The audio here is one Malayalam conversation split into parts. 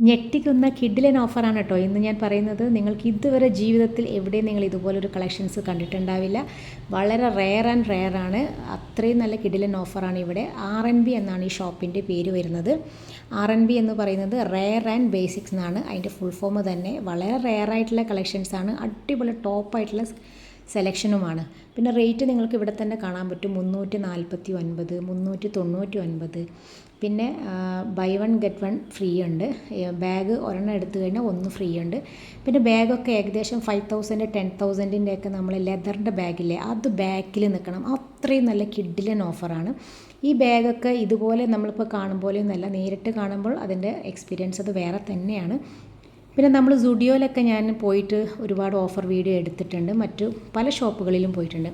ഞെട്ടിക്കുന്ന കിഡിലൻ ഓഫറാണ് കേട്ടോ ഇന്ന് ഞാൻ പറയുന്നത്. നിങ്ങൾക്ക് ഇതുവരെ ജീവിതത്തിൽ എവിടെയും നിങ്ങൾ ഇതുപോലൊരു കളക്ഷൻസ് കണ്ടിട്ടുണ്ടാവില്ല. വളരെ റെയർ ആണ്. അത്രയും നല്ല കിഡിലൻ ഓഫറാണ് ഇവിടെ. RNB എന്നാണ് ഈ ഷോപ്പിൻ്റെ പേര് വരുന്നത്. RNB എന്ന് പറയുന്നത് റെയർ ആൻഡ് ബേസിക്സ് എന്നാണ് അതിൻ്റെ ഫുൾ ഫോം തന്നെ. വളരെ റെയർ ആയിട്ടുള്ള കളക്ഷൻസാണ്, അടിപൊളി ടോപ്പായിട്ടുള്ള സെലക്ഷനുമാണ്. പിന്നെ റേറ്റ് നിങ്ങൾക്ക് ഇവിടെ തന്നെ കാണാൻ പറ്റും. 349, 399. പിന്നെ buy one get one free ഉണ്ട്. ബാഗ് ഒരെണ്ണം എടുത്തു കഴിഞ്ഞാൽ ഒന്ന് ഫ്രീ ഉണ്ട്. പിന്നെ ബാഗൊക്കെ ഏകദേശം 5000 10,000 ഒക്കെ നമ്മൾ ലെതറിൻ്റെ ബാഗില്ലേ അത് ബാക്കിൽ നിൽക്കണം. അത്രയും നല്ല കിഡിലൻ ഓഫറാണ്. ഈ ബാഗൊക്കെ ഇതുപോലെ നമ്മളിപ്പോൾ കാണും പോലെയൊന്നുമല്ല, നേരിട്ട് കാണുമ്പോൾ അതിൻ്റെ എക്സ്പീരിയൻസ് അത് വേറെ തന്നെയാണ്. പിന്നെ നമ്മൾ സുഡിയോയിലൊക്കെ ഞാൻ പോയിട്ട് ഒരുപാട് ഓഫർ വീഡിയോ എടുത്തിട്ടുണ്ട്, മറ്റു പല ഷോപ്പുകളിലും പോയിട്ടുണ്ട്.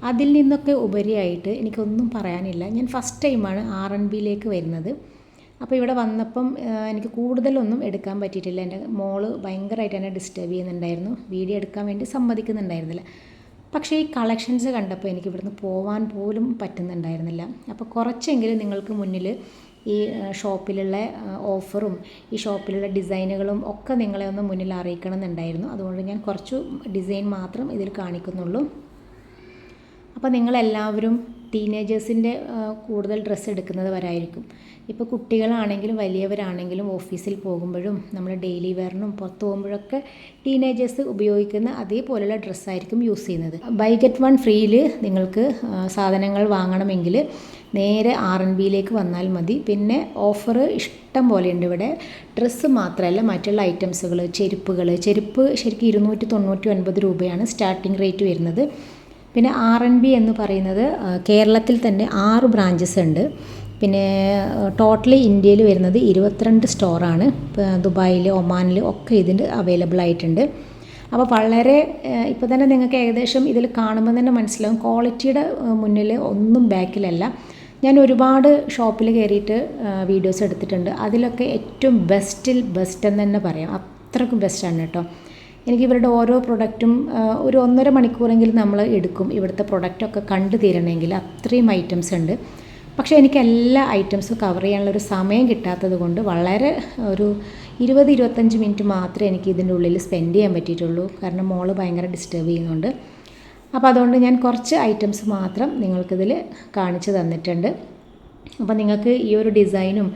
അതിൽ നിന്നൊക്കെ ഉപരിയായിട്ട് എനിക്കൊന്നും പറയാനില്ല. ഞാൻ ഫസ്റ്റ് ടൈമാണ് RNBയിലേക്ക് വരുന്നത്. അപ്പോൾ ഇവിടെ വന്നപ്പം എനിക്ക് കൂടുതലൊന്നും എടുക്കാൻ പറ്റിയിട്ടില്ല. എൻ്റെ മോള് ഭയങ്കരമായിട്ട് എന്നെ ഡിസ്റ്റർബ് ചെയ്യുന്നുണ്ടായിരുന്നു, വീഡിയോ എടുക്കാൻ വേണ്ടി സമ്മതിക്കുന്നുണ്ടായിരുന്നില്ല. പക്ഷേ ഈ കളക്ഷൻസ് കണ്ടപ്പോൾ എനിക്ക് ഇവിടുന്ന് പോകാൻ പോലും പറ്റുന്നുണ്ടായിരുന്നില്ല. അപ്പോൾ കുറച്ചെങ്കിലും നിങ്ങൾക്ക് മുന്നിൽ ഈ ഷോപ്പിലുള്ള ഓഫറും ഈ ഷോപ്പിലുള്ള ഡിസൈനുകളും ഒക്കെ നിങ്ങളെ ഒന്ന് മുന്നിൽ അറിയിക്കണം എന്നുണ്ടായിരുന്നു. അതുകൊണ്ട് ഞാൻ കുറച്ച് ഡിസൈൻ മാത്രം ഇതിൽ കാണിക്കുന്നുള്ളൂ. അപ്പോൾ നിങ്ങളെല്ലാവരും ടീനേജേഴ്സിൻ്റെ കൂടുതൽ ഡ്രസ്സ് എടുക്കുന്നവരായിരിക്കും. ഇപ്പോൾ കുട്ടികളാണെങ്കിലും വലിയവരാണെങ്കിലും ഓഫീസിൽ പോകുമ്പോഴും നമ്മൾ ഡെയിലി വെയറിനും പുറത്ത് പോകുമ്പോഴൊക്കെ ടീനേജേഴ്സ് ഉപയോഗിക്കുന്ന അതേപോലെയുള്ള ഡ്രസ്സായിരിക്കും യൂസ് ചെയ്യുന്നത്. ബൈ ഗെറ്റ് വൺ ഫ്രീയിൽ നിങ്ങൾക്ക് സാധനങ്ങൾ വാങ്ങണമെങ്കിൽ നേരെ RNBയിലേക്ക് വന്നാൽ മതി. പിന്നെ ഓഫർ ഇഷ്ടം പോലെയുണ്ട് ഇവിടെ. ഡ്രസ്സ് മാത്രമല്ല, മറ്റുള്ള ഐറ്റംസുകൾ, ചെരുപ്പ് ശരിക്കും 299 രൂപയാണ് സ്റ്റാർട്ടിംഗ് റേറ്റ് വരുന്നത്. പിന്നെ RNB എന്ന് പറയുന്നത് കേരളത്തിൽ തന്നെ 6 ബ്രാഞ്ചസ് ഉണ്ട്. പിന്നെ ടോട്ടലി ഇന്ത്യയിൽ വരുന്നത് 22 സ്റ്റോറാണ്. ദുബായിൽ, ഒമാനിൽ ഒക്കെ ഇതിൻ്റെ അവൈലബിൾ ആയിട്ടുണ്ട്. അപ്പോൾ വളരെ ഇപ്പോൾ തന്നെ നിങ്ങൾക്ക് ഏകദേശം ഇതിൽ കാണുമ്പോൾ തന്നെ മനസ്സിലാവും ക്വാളിറ്റിയുടെ മുന്നിൽ ഒന്നും ബാക്കിലല്ല. ഞാൻ ഒരുപാട് ഷോപ്പിൽ കയറിയിട്ട് വീഡിയോസ് എടുത്തിട്ടുണ്ട്. അതിലൊക്കെ ഏറ്റവും ബെസ്റ്റ് എന്ന് തന്നെ പറയാം. അത്രയ്ക്കും ബെസ്റ്റാണ് കേട്ടോ. എനിക്ക് ഇവരുടെ ഓരോ പ്രൊഡക്റ്റും ഒരു 1.5 മണിക്കൂറെങ്കിലും നമ്മൾ എടുക്കും ഇവിടുത്തെ പ്രൊഡക്റ്റൊക്കെ കണ്ടു തീരണമെങ്കിൽ. അത്രയും ഐറ്റംസ് ഉണ്ട്. പക്ഷേ എനിക്ക് എല്ലാ ഐറ്റംസും കവർ ചെയ്യാനുള്ളൊരു സമയം കിട്ടാത്തത് കൊണ്ട് വളരെ ഒരു 20-25 മിനിറ്റ് മാത്രമേ എനിക്ക് ഇതിൻ്റെ ഉള്ളിൽ സ്പെൻഡ് ചെയ്യാൻ പറ്റിയിട്ടുള്ളൂ. കാരണം മോള് ഭയങ്കര ഡിസ്റ്റർബ് ചെയ്യുന്നുണ്ട്. അപ്പോൾ അതുകൊണ്ട് ഞാൻ കുറച്ച് ഐറ്റംസ് മാത്രം നിങ്ങൾക്കിതിൽ കാണിച്ചു തന്നിട്ടുണ്ട്. അപ്പോൾ നിങ്ങൾക്ക് ഈ ഒരു ഡിസൈനും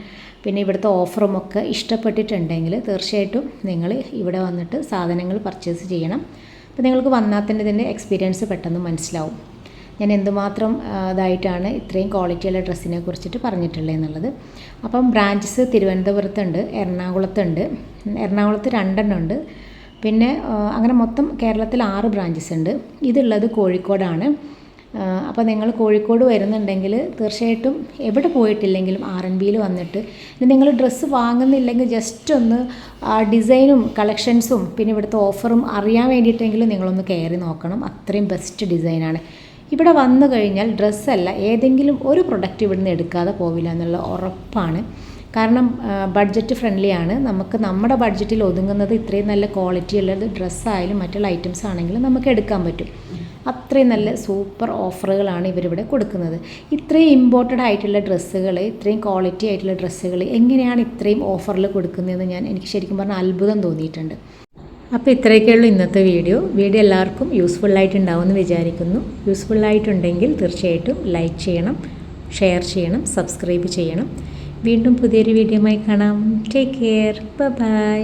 പിന്നെ ഇവിടുത്തെ ഓഫറും ഒക്കെ ഇഷ്ടപ്പെട്ടിട്ടുണ്ടെങ്കിൽ തീർച്ചയായിട്ടും നിങ്ങൾ ഇവിടെ വന്നിട്ട് സാധനങ്ങൾ പർച്ചേസ് ചെയ്യണം. അപ്പോൾ നിങ്ങൾക്ക് വന്നാൽ തന്നെ ഇതിൻ്റെ എക്സ്പീരിയൻസ് പെട്ടെന്ന് മനസ്സിലാവും ഞാൻ എന്തുമാത്രം ഇതായിട്ടാണ് ഇത്രയും ക്വാളിറ്റിയുള്ള ഡ്രസ്സിനെ കുറിച്ചിട്ട് പറഞ്ഞിട്ടുള്ളത് എന്നുള്ളത്. അപ്പം ബ്രാഞ്ചസ് തിരുവനന്തപുരത്തുണ്ട്, എറണാകുളത്തുണ്ട്. എറണാകുളത്ത് 2 ഉണ്ട്. പിന്നെ അങ്ങനെ മൊത്തം കേരളത്തിൽ 6 ബ്രാഞ്ചസ് ഉണ്ട്. ഇതുള്ളത് കോഴിക്കോടാണ്. അപ്പോൾ നിങ്ങൾ കോഴിക്കോട് വരുന്നുണ്ടെങ്കിൽ തീർച്ചയായിട്ടും എവിടെ പോയിട്ടില്ലെങ്കിലും RNBയിൽ വന്നിട്ട് നിങ്ങൾ ഡ്രസ്സ് വാങ്ങുന്നില്ലെങ്കിൽ ജസ്റ്റ് ഒന്ന് ഡിസൈനും കളക്ഷൻസും പിന്നെ ഇവിടുത്തെ ഓഫറും അറിയാൻ വേണ്ടിയിട്ടെങ്കിലും നിങ്ങളൊന്ന് കയറി നോക്കണം. അത്രയും ബെസ്റ്റ് ഡിസൈനാണ്. ഇവിടെ വന്നു കഴിഞ്ഞാൽ ഡ്രസ്സല്ല ഏതെങ്കിലും ഒരു പ്രൊഡക്റ്റ് ഇവിടുന്ന് എടുക്കാതെ പോവില്ല എന്നുള്ള ഉറപ്പാണ്. കാരണം ബഡ്ജറ്റ് ഫ്രണ്ട്ലിയാണ്. നമുക്ക് നമ്മുടെ ബഡ്ജറ്റിൽ ഒതുങ്ങുന്നത് ഇത്രയും നല്ല ക്വാളിറ്റി ഉള്ളത് ഡ്രസ്സായാലും മറ്റുള്ള ഐറ്റംസ് ആണെങ്കിലും നമുക്ക് എടുക്കാൻ പറ്റും. അത്രയും നല്ല സൂപ്പർ ഓഫറുകളാണ് ഇവരിവിടെ കൊടുക്കുന്നത്. ഇത്രയും ഇമ്പോർട്ടഡ് ആയിട്ടുള്ള ഡ്രസ്സുകൾ, ഇത്രയും ക്വാളിറ്റി ആയിട്ടുള്ള ഡ്രസ്സുകൾ എങ്ങനെയാണ് ഇത്രയും ഓഫറിൽ കൊടുക്കുന്നതെന്ന് എനിക്ക് ശരിക്കും പറഞ്ഞാൽ അത്ഭുതം തോന്നിയിട്ടുണ്ട്. അപ്പോൾ ഇത്രയൊക്കെയുള്ളൂ ഇന്നത്തെ വീഡിയോ എല്ലാവർക്കും യൂസ്ഫുള്ളായിട്ടുണ്ടാവുമെന്ന് വിചാരിക്കുന്നു. യൂസ്ഫുള്ളായിട്ടുണ്ടെങ്കിൽ തീർച്ചയായിട്ടും ലൈക്ക് ചെയ്യണം, ഷെയർ ചെയ്യണം, സബ്സ്ക്രൈബ് ചെയ്യണം. വീണ്ടും പുതിയൊരു വീഡിയോയുമായി കാണാം. Take care. ബൈ.